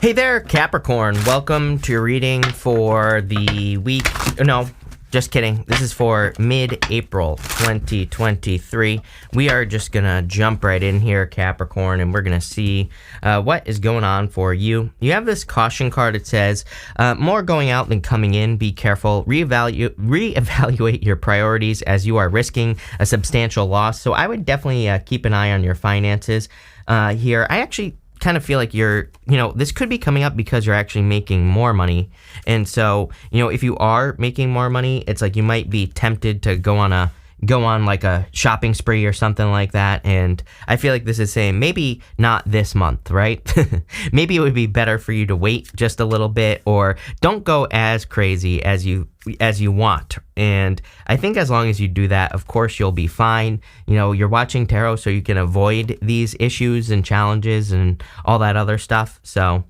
Hey there, Capricorn. Welcome to your reading for the week. No, just kidding. This is for mid-April 2023. We are just going to jump right in here, Capricorn, and we're going to see what is going on for you. You have this caution card. It says, more going out than coming in. Be careful. Reevaluate your priorities as you are risking a substantial loss. So I would definitely keep an eye on your finances here. I actually kind of feel like this could be coming up because you're actually making more money. And so, if you are making more money, it's like you might be tempted to go on like a shopping spree or something like that. And I feel like this is saying maybe not this month, right? Maybe it would be better for you to wait just a little bit, or don't go as crazy as you want. And I think as long as you do that, of course, you'll be fine. You're watching tarot so you can avoid these issues and challenges and all that other stuff. So,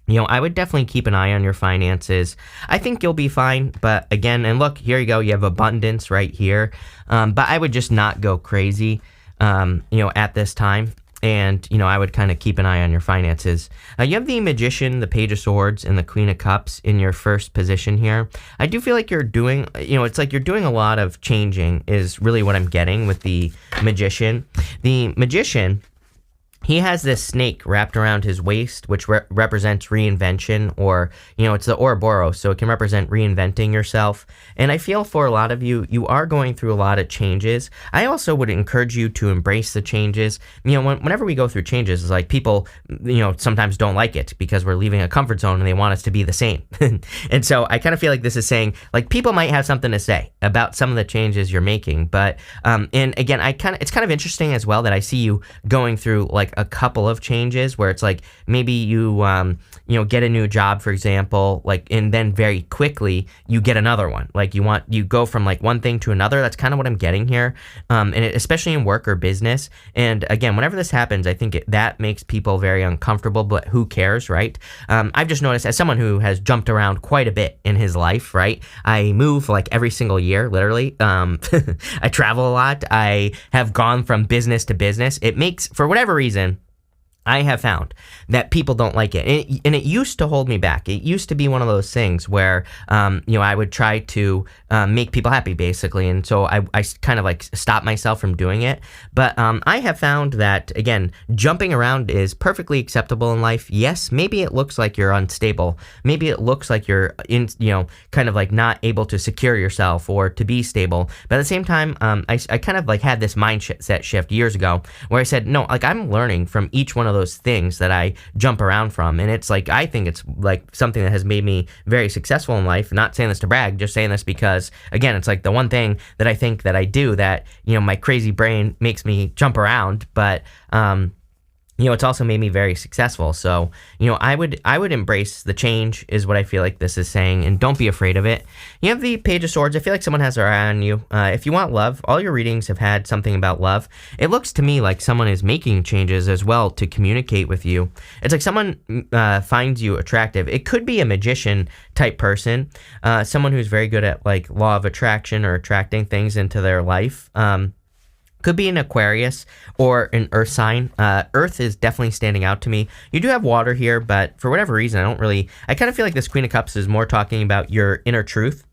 I would definitely keep an eye on your finances. I think you'll be fine. But again, and look, here you go. You have abundance right here. But I would just not go crazy, at this time. And, I would kind of keep an eye on your finances. You have the Magician, the Page of Swords, and the Queen of Cups in your first position here. I do feel like you're doing, it's like you're doing a lot of changing is really what I'm getting with the Magician. The Magician, he has this snake wrapped around his waist, which represents reinvention, or, it's the Ouroboros, so it can represent reinventing yourself. And I feel for a lot of you, you are going through a lot of changes. I also would encourage you to embrace the changes. Whenever we go through changes, it's like people, sometimes don't like it because we're leaving a comfort zone and they want us to be the same. And so I kind of feel like this is saying, like, people might have something to say about some of the changes you're making. But, and again, it's kind of interesting as well that I see you going through, like, a couple of changes where it's like maybe you get a new job, for example, like, and then very quickly you get another one. Like you go from like one thing to another. That's kind of what I'm getting here, and especially in work or business. And again, whenever this happens, I think that makes people very uncomfortable. But who cares, right? I've just noticed, as someone who has jumped around quite a bit in his life, right? I move like every single year, literally. I travel a lot. I have gone from business to business. It makes, for whatever reason, I have found that people don't like it. And it used to hold me back. It used to be one of those things where, I would try to make people happy, basically. And so I kind of like stopped myself from doing it. But I have found that, again, jumping around is perfectly acceptable in life. Yes, maybe it looks like you're unstable. Maybe it looks like you're kind of like not able to secure yourself or to be stable. But at the same time, I kind of like had this mindset shift years ago where I said, no, like, I'm learning from each one of those things that I jump around from. And it's like, I think it's like something that has made me very successful in life. Not saying this to brag, just saying this because, again, it's like the one thing that I think that I do that, my crazy brain makes me jump around. But, it's also made me very successful. So, I would embrace the change is what I feel like this is saying, and don't be afraid of it. You have the Page of Swords. I feel like someone has their eye on you. If you want love, all your readings have had something about love. It looks to me like someone is making changes as well to communicate with you. It's like someone finds you attractive. It could be a magician type person, someone who's very good at like law of attraction or attracting things into their life. Could be an Aquarius or an Earth sign. Earth is definitely standing out to me. You do have water here, but for whatever reason, I kind of feel like this Queen of Cups is more talking about your inner truth.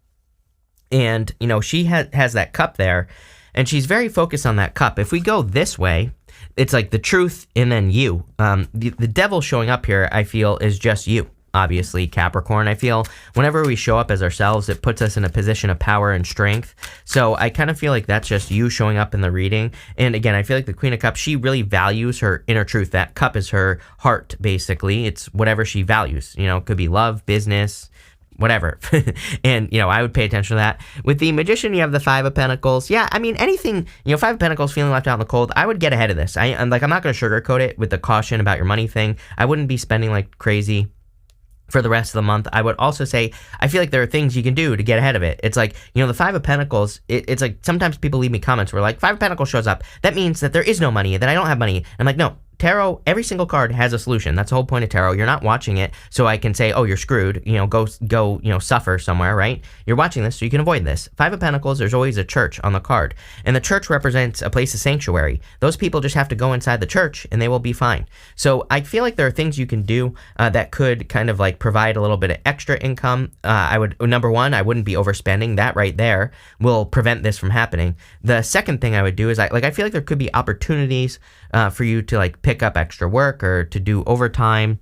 And, she has that cup there, and she's very focused on that cup. If we go this way, it's like the truth and then you. The devil showing up here, I feel, is just you. Obviously, Capricorn. I feel whenever we show up as ourselves, it puts us in a position of power and strength. So I kind of feel like that's just you showing up in the reading. And again, I feel like the Queen of Cups, she really values her inner truth. That cup is her heart, basically. It's whatever she values. It could be love, business, whatever. And, I would pay attention to that. With the Magician, you have the Five of Pentacles. Yeah, I mean, anything, Five of Pentacles, feeling left out in the cold, I would get ahead of this. I'm not going to sugarcoat it with the caution about your money thing. I wouldn't be spending like crazy for the rest of the month. I would also say, I feel like there are things you can do to get ahead of it. It's like, the Five of Pentacles, it's like sometimes people leave me comments where like, Five of Pentacles shows up. That means that there is no money, that I don't have money. I'm like, no, tarot, every single card has a solution. That's the whole point of tarot. You're not watching it so I can say, oh, you're screwed, go, suffer somewhere, right? You're watching this so you can avoid this. Five of Pentacles, there's always a church on the card. And the church represents a place of sanctuary. Those people just have to go inside the church and they will be fine. So I feel like there are things you can do that could kind of like provide a little bit of extra income. Number one, I wouldn't be overspending. That right there will prevent this from happening. The second thing I would do is I feel like there could be opportunities for you to like pick up extra work or to do overtime.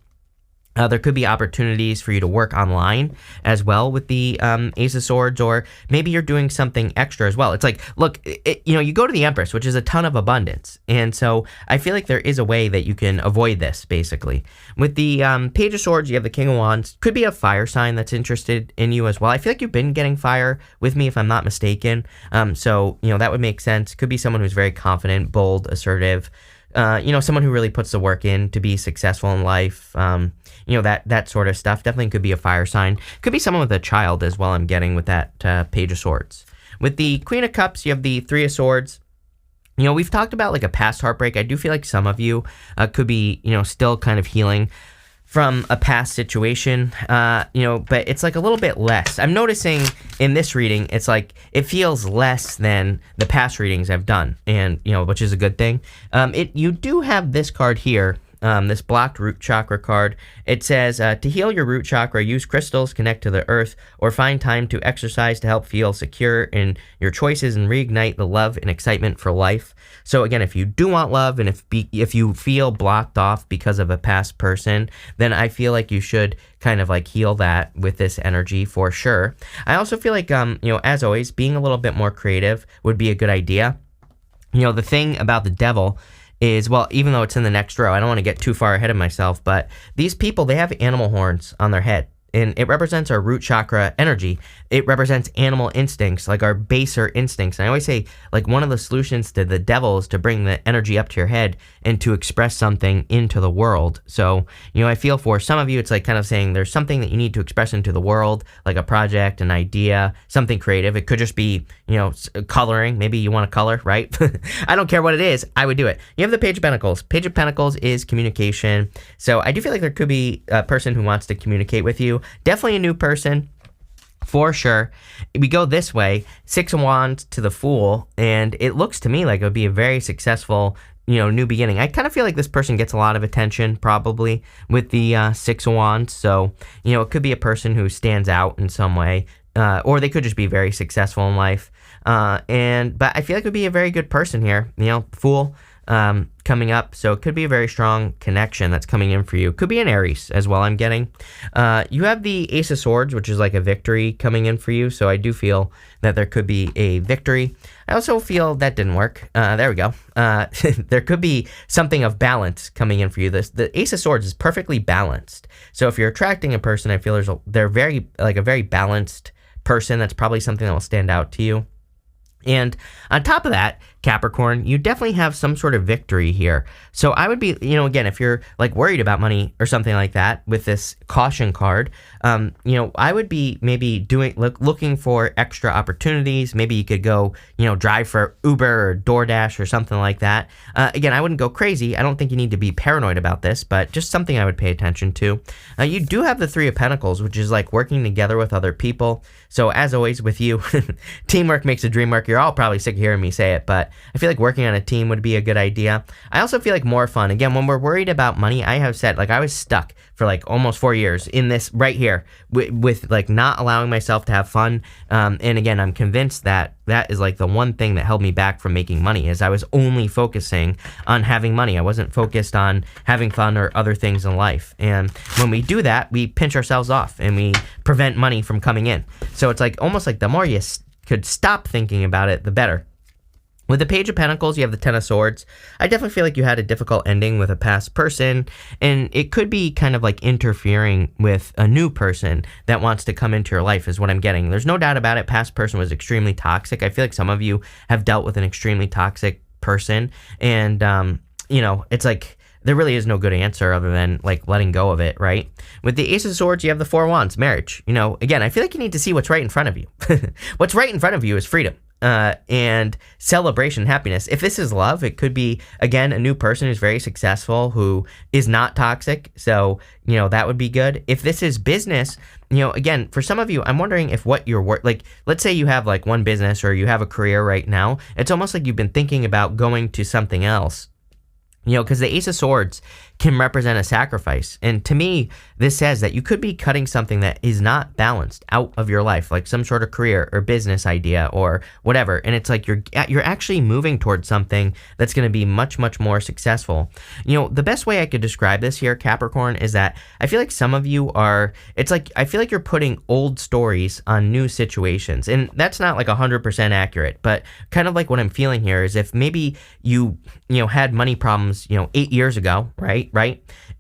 There could be opportunities for you to work online as well with the Ace of Swords, or maybe you're doing something extra as well. It's like, look, you go to the Empress, which is a ton of abundance. And so I feel like there is a way that you can avoid this, basically. With the Page of Swords, you have the King of Wands. Could be a fire sign that's interested in you as well. I feel like you've been getting fire with me, if I'm not mistaken. So, that would make sense. Could be someone who's very confident, bold, assertive. Someone who really puts the work in to be successful in life. That sort of stuff. Definitely could be a fire sign. Could be someone with a child as well, I'm getting with that Page of Swords. With the Queen of Cups, you have the Three of Swords. We've talked about like a past heartbreak. I do feel like some of you could be, still kind of healing from a past situation, but it's like a little bit less. I'm noticing in this reading, it's like it feels less than the past readings I've done, and which is a good thing. You do have this card here, this blocked root chakra card. It says, to heal your root chakra, use crystals, connect to the earth, or find time to exercise to help feel secure in your choices and reignite the love and excitement for life. So again, if you do want love, and if you feel blocked off because of a past person, then I feel like you should kind of like heal that with this energy for sure. I also feel like, as always, being a little bit more creative would be a good idea. The thing about the Devil is, well, even though it's in the next row, I don't want to get too far ahead of myself, but these people, they have animal horns on their head. And it represents our root chakra energy. It represents animal instincts, like our baser instincts. And I always say, like, one of the solutions to the Devil is to bring the energy up to your head and to express something into the world. So, I feel for some of you, it's like kind of saying there's something that you need to express into the world, like a project, an idea, something creative. It could just be, coloring. Maybe you want to color, right? I don't care what it is. I would do it. You have the Page of Pentacles. Page of Pentacles is communication. So I do feel like there could be a person who wants to communicate with you. Definitely a new person, for sure. We go this way, Six of Wands to the Fool, and it looks to me like it would be a very successful, new beginning. I kind of feel like this person gets a lot of attention, probably, with the Six of Wands. So, it could be a person who stands out in some way, or they could just be very successful in life. But I feel like it would be a very good person here, Fool. Coming up, so it could be a very strong connection that's coming in for you. Could be an Aries as well, I'm getting. You have the Ace of Swords, which is like a victory coming in for you, so I do feel that there could be a victory. I also feel that didn't work. There we go. There could be something of balance coming in for you. The Ace of Swords is perfectly balanced, so if you're attracting a person, I feel they're very, like a very balanced person. That's probably something that will stand out to you. And on top of that, Capricorn, you definitely have some sort of victory here. So I would be, again, if you're like worried about money or something like that with this caution card, I would be maybe looking for extra opportunities. Maybe you could go, drive for Uber or DoorDash or something like that. Again, I wouldn't go crazy. I don't think you need to be paranoid about this, but just something I would pay attention to. You do have the Three of Pentacles, which is like working together with other people. So as always with you, teamwork makes the dream work. You're all probably sick of hearing me say it, but I feel like working on a team would be a good idea. I also feel like more fun. Again, when we're worried about money, I have said, like, I was stuck for like almost 4 years in this right here with like not allowing myself to have fun. And again, I'm convinced that that is like the one thing that held me back from making money, is I was only focusing on having money. I wasn't focused on having fun or other things in life. And when we do that, we pinch ourselves off and we prevent money from coming in. So it's like almost like the more you could stop thinking about it, the better. With the Page of Pentacles, you have the Ten of Swords. I definitely feel like you had a difficult ending with a past person, and it could be kind of like interfering with a new person that wants to come into your life is what I'm getting. There's no doubt about it. Past person was extremely toxic. I feel like some of you have dealt with an extremely toxic person, and, it's like there really is no good answer other than like letting go of it, right? With the Ace of Swords, you have the Four of Wands, marriage. Again, I feel like you need to see what's right in front of you. What's right in front of you is freedom. and celebration, happiness. If this is love, it could be, again, a new person who's very successful, who is not toxic. So, that would be good. If this is business, again, for some of you, I'm wondering if what your work, like, let's say you have like one business or you have a career right now, it's almost like you've been thinking about going to something else. Because the Ace of Swords can represent a sacrifice. And to me, this says that you could be cutting something that is not balanced out of your life, like some sort of career or business idea or whatever. And it's like you're actually moving towards something that's going to be much, much more successful. The best way I could describe this here, Capricorn, is that I feel like some of you I feel like you're putting old stories on new situations. And that's not like 100% accurate, but kind of like what I'm feeling here is if maybe you had money problems 8 years ago, right?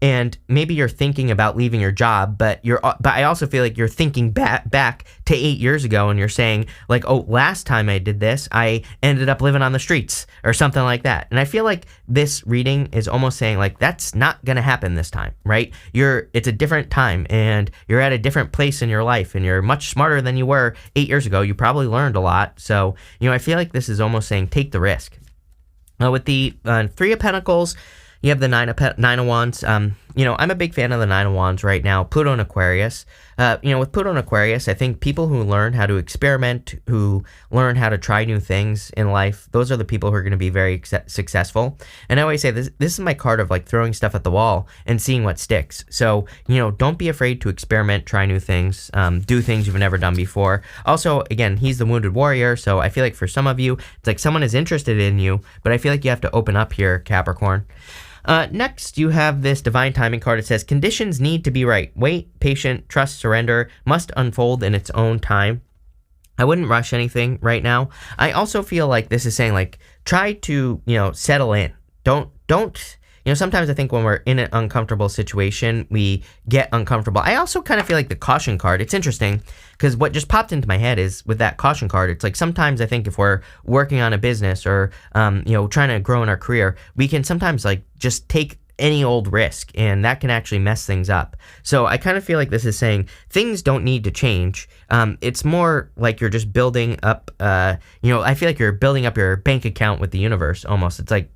And maybe you're thinking about leaving your job, but I also feel like you're thinking back to 8 years ago and you're saying like, oh, last time I did this, I ended up living on the streets or something like that. And I feel like this reading is almost saying like, that's not going to happen this time, right? It's a different time and you're at a different place in your life and you're much smarter than you were 8 years ago. You probably learned a lot. So, I feel like this is almost saying take the risk. With the Three of Pentacles, you have the Nine of Wands. I'm a big fan of the Nine of Wands right now. Pluto and Aquarius. With Pluto and Aquarius, I think people who learn how to experiment, who learn how to try new things in life, those are the people who are going to be very successful. And I always say this is my card of like throwing stuff at the wall and seeing what sticks. So, don't be afraid to experiment, try new things, do things you've never done before. Also, again, he's the Wounded Warrior. So I feel like for some of you, it's like someone is interested in you, but I feel like you have to open up here, Capricorn. Next, you have this Divine Timing card. It says, conditions need to be right. Wait, patient, trust, surrender, must unfold in its own time. I wouldn't rush anything right now. I also feel like this is saying, like, try to, settle in. Don't, sometimes I think when we're in an uncomfortable situation, we get uncomfortable. I also kind of feel like the Caution card, it's interesting because what just popped into my head is with that Caution card, it's like sometimes I think if we're working on a business or, trying to grow in our career, we can sometimes like just take any old risk and that can actually mess things up. So I kind of feel like this is saying things don't need to change. It's more like you're just building up, I feel like you're building up your bank account with the universe almost. It's like,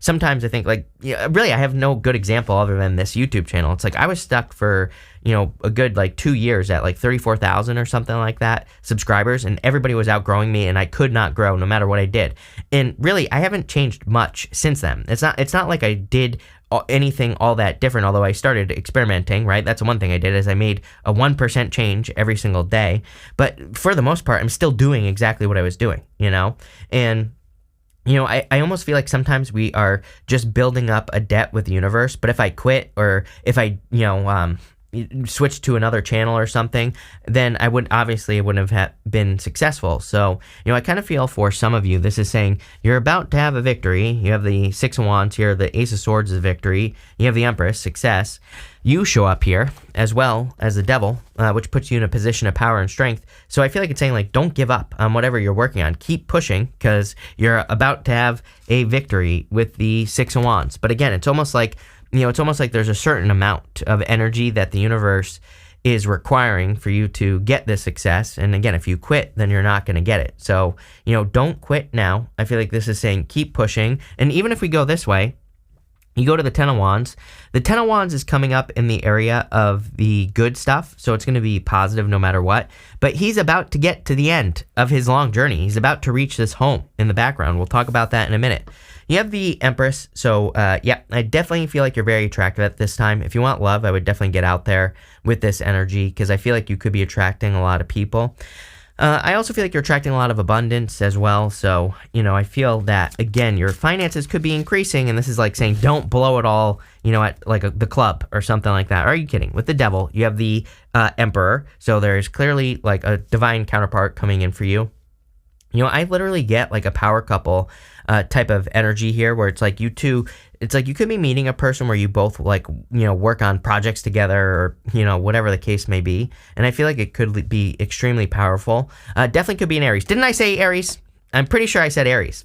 sometimes I think like, really, I have no good example other than this YouTube channel. It's like I was stuck for, a good like 2 years at like 34,000 or something like that subscribers, and everybody was outgrowing me and I could not grow no matter what I did. And really, I haven't changed much since then. It's not like I did anything all that different, although I started experimenting, right? That's one thing I did is I made a 1% change every single day. But for the most part, I'm still doing exactly what I was doing, And I almost feel like sometimes we are just building up a debt with the universe. But if I quit or if I, switch to another channel or something, then I wouldn't have been successful. So, I kind of feel for some of you, this is saying you're about to have a victory. You have the Six of Wands here, the Ace of Swords is victory. You have the Empress, success. You show up here as well as the Devil, which puts you in a position of power and strength. So I feel like it's saying like, don't give up on whatever you're working on. Keep pushing because you're about to have a victory with the Six of Wands. But again, it's almost like there's a certain amount of energy that the universe is requiring for you to get this success. And again, if you quit, then you're not going to get it. So, don't quit now. I feel like this is saying keep pushing. And even if we go this way, you go to the Ten of Wands. The Ten of Wands is coming up in the area of the good stuff, so it's going to be positive no matter what. But he's about to get to the end of his long journey. He's about to reach this home in the background. We'll talk about that in a minute. You have the Empress, so yeah, I definitely feel like you're very attractive at this time. If you want love, I would definitely get out there with this energy because I feel like you could be attracting a lot of people. I also feel like you're attracting a lot of abundance as well. So, I feel that, again, your finances could be increasing. And this is like saying don't blow it all, at like the club or something like that. Are you kidding? With the Devil, you have the Emperor. So there's clearly like a divine counterpart coming in for you. I literally get like a power couple type of energy here where it's like you two, it's like you could be meeting a person where you both like, work on projects together or, whatever the case may be. And I feel like it could be extremely powerful. Definitely could be an Aries. Didn't I say Aries? I'm pretty sure I said Aries.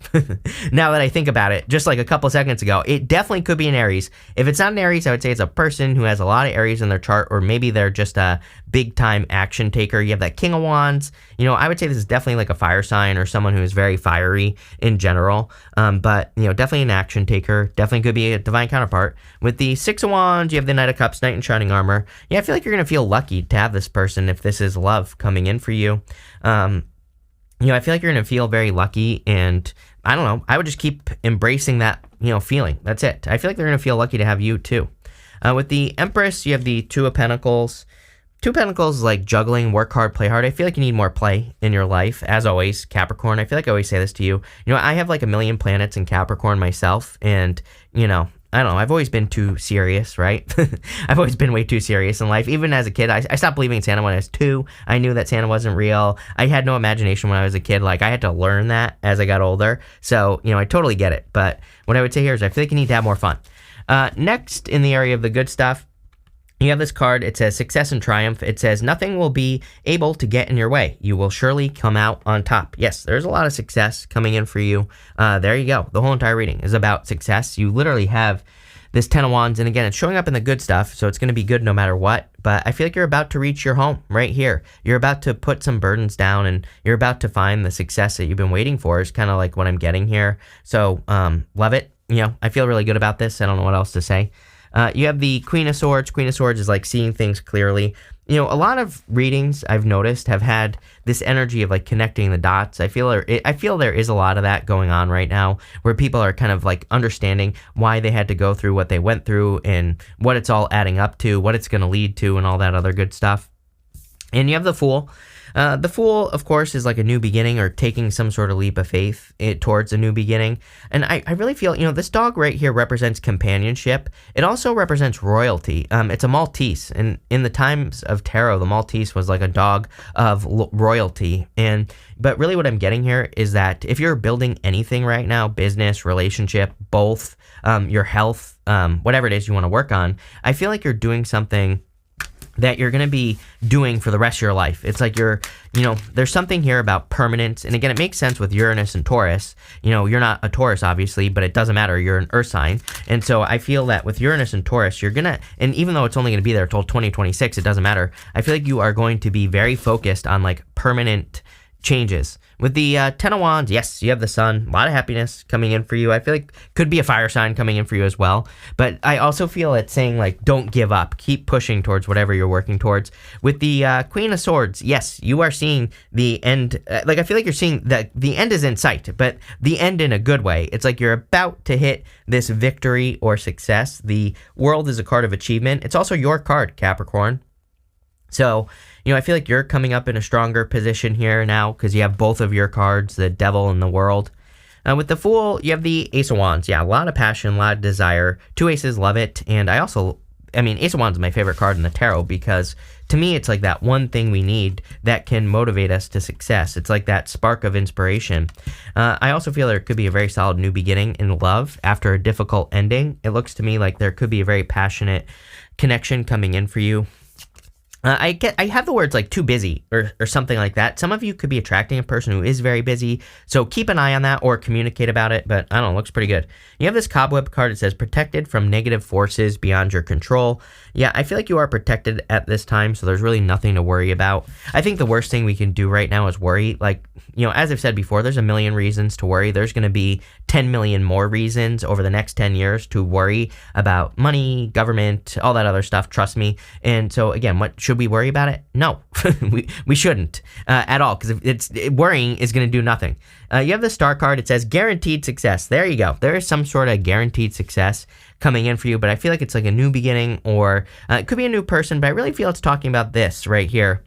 Now that I think about it, just like a couple seconds ago, it definitely could be an Aries. If it's not an Aries, I would say it's a person who has a lot of Aries in their chart, or maybe they're just a big time action taker. You have that King of Wands. I would say this is definitely like a fire sign or someone who is very fiery in general. But definitely an action taker. Definitely could be a divine counterpart. With the Six of Wands, you have the Knight of Cups, Knight in Shining Armor. Yeah, I feel like you're going to feel lucky to have this person if this is love coming in for you. I feel like you're going to feel very lucky, and I don't know, I would just keep embracing that, feeling. That's it. I feel like they're going to feel lucky to have you too. With the Empress, you have the Two of Pentacles. Two of Pentacles is like juggling, work hard, play hard. I feel like you need more play in your life. As always, Capricorn, I feel like I always say this to you. I have like a million planets in Capricorn myself, and, I don't know, I've always been too serious, right? I've always been way too serious in life. Even as a kid, I stopped believing in Santa when I was 2. I knew that Santa wasn't real. I had no imagination when I was a kid. Like, I had to learn that as I got older. So, I totally get it. But what I would say here is I feel like you need to have more fun. Next, in the area of the good stuff, you have this card. It says Success and Triumph. It says nothing will be able to get in your way. You will surely come out on top. Yes, there's a lot of success coming in for you. There you go. The whole entire reading is about success. You literally have this Ten of Wands, and again, it's showing up in the good stuff, so it's going to be good no matter what. But I feel like you're about to reach your home right here. You're about to put some burdens down, and you're about to find the success that you've been waiting for, is kind of like what I'm getting here. So, love it. I feel really good about this. I don't know what else to say. You have the Queen of Swords. Queen of Swords is like seeing things clearly. A lot of readings I've noticed have had this energy of like connecting the dots. I feel there is a lot of that going on right now, where people are kind of like understanding why they had to go through what they went through and what it's all adding up to, what it's going to lead to, and all that other good stuff. And you have the Fool. The Fool, of course, is like a new beginning, or taking some sort of leap of faith towards a new beginning. And I really feel, this dog right here represents companionship. It also represents royalty. It's a Maltese. And in the times of tarot, the Maltese was like a dog of royalty. But really what I'm getting here is that if you're building anything right now, business, relationship, both, your health, whatever it is you want to work on, I feel like you're doing something that you're going to be doing for the rest of your life. It's like there's something here about permanence. And again, it makes sense with Uranus and Taurus. You're not a Taurus, obviously, but it doesn't matter. You're an earth sign. And so I feel that with Uranus and Taurus, and even though it's only going to be there till 2026, it doesn't matter. I feel like you are going to be very focused on like permanent changes. With the Ten of Wands, yes, you have the Sun. A lot of happiness coming in for you. I feel like could be a fire sign coming in for you as well. But I also feel it's saying like, don't give up. Keep pushing towards whatever you're working towards. With the Queen of Swords, yes, you are seeing the end. I feel like you're seeing that the end is in sight, but the end in a good way. It's like you're about to hit this victory or success. The World is a card of achievement. It's also your card, Capricorn. So, I feel like you're coming up in a stronger position here now because you have both of your cards, the Devil and the World. With the Fool, you have the Ace of Wands. Yeah, a lot of passion, a lot of desire. 2 aces, love it. And Ace of Wands is my favorite card in the tarot because to me, it's like that one thing we need that can motivate us to success. It's like that spark of inspiration. I also feel there could be a very solid new beginning in love after a difficult ending. It looks to me like there could be a very passionate connection coming in for you. I have the words like too busy or something like that. Some of you could be attracting a person who is very busy, so keep an eye on that or communicate about it, but I don't know, it looks pretty good. You have this Cobweb card. It says protected from negative forces beyond your control. Yeah, I feel like you are protected at this time, so there's really nothing to worry about. I think the worst thing we can do right now is worry. Like, as I've said before, there's a million reasons to worry. There's going to be 10 million more reasons over the next 10 years to worry about money, government, all that other stuff, trust me. And so again, should we worry about it? No, we shouldn't at all, because worrying is going to do nothing. You have the Star card. It says guaranteed success. There you go. There is some sort of guaranteed success coming in for you, but I feel like it's like a new beginning, or it could be a new person, but I really feel it's talking about this right here.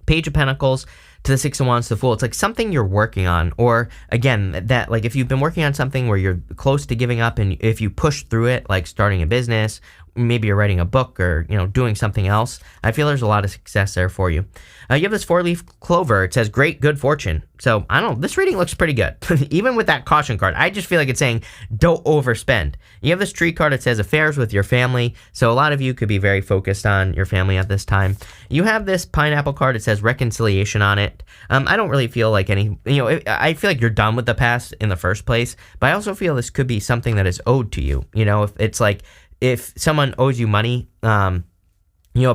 Page of Pentacles to the Six of Wands to the Fool. It's like something you're working on, or again, that like if you've been working on something where you're close to giving up, and if you push through it, like starting a business, maybe you're writing a book or, doing something else. I feel there's a lot of success there for you. You have this 4-leaf clover. It says great good fortune. So I don't know, this reading looks pretty good. Even with that caution card, I just feel like it's saying don't overspend. You have this tree card. It says affairs with your family. So a lot of you could be very focused on your family at this time. You have this pineapple card. It says reconciliation on it. I don't really feel like any, I feel like you're done with the past in the first place, but I also feel this could be something that is owed to you. If it's like, if someone owes you money, a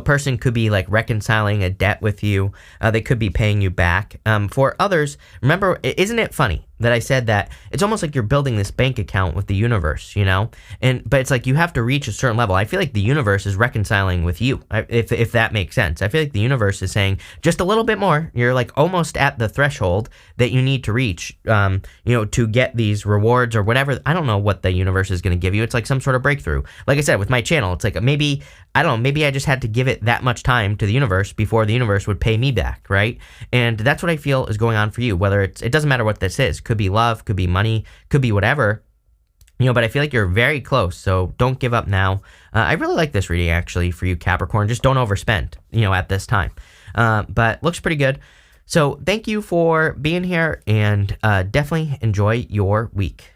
person could be like reconciling a debt with you. They could be paying you back. For others, remember, isn't it funny that I said that it's almost like you're building this bank account with the universe, but it's like you have to reach a certain level. I feel like the universe is reconciling with you, if that makes sense. I feel like the universe is saying just a little bit more. You're like almost at the threshold that you need to reach, to get these rewards or whatever. I don't know what the universe is going to give you. It's like some sort of breakthrough. Like I said, with my channel, it's like maybe I just had to give it that much time to the universe before the universe would pay me back, right? And that's what I feel is going on for you. Whether it doesn't matter what this is. Could be love, could be money, could be whatever, but I feel like you're very close, so don't give up now. I really like this reading, actually, for you, Capricorn. Just don't overspend, at this time. But looks pretty good. So thank you for being here, and definitely enjoy your week.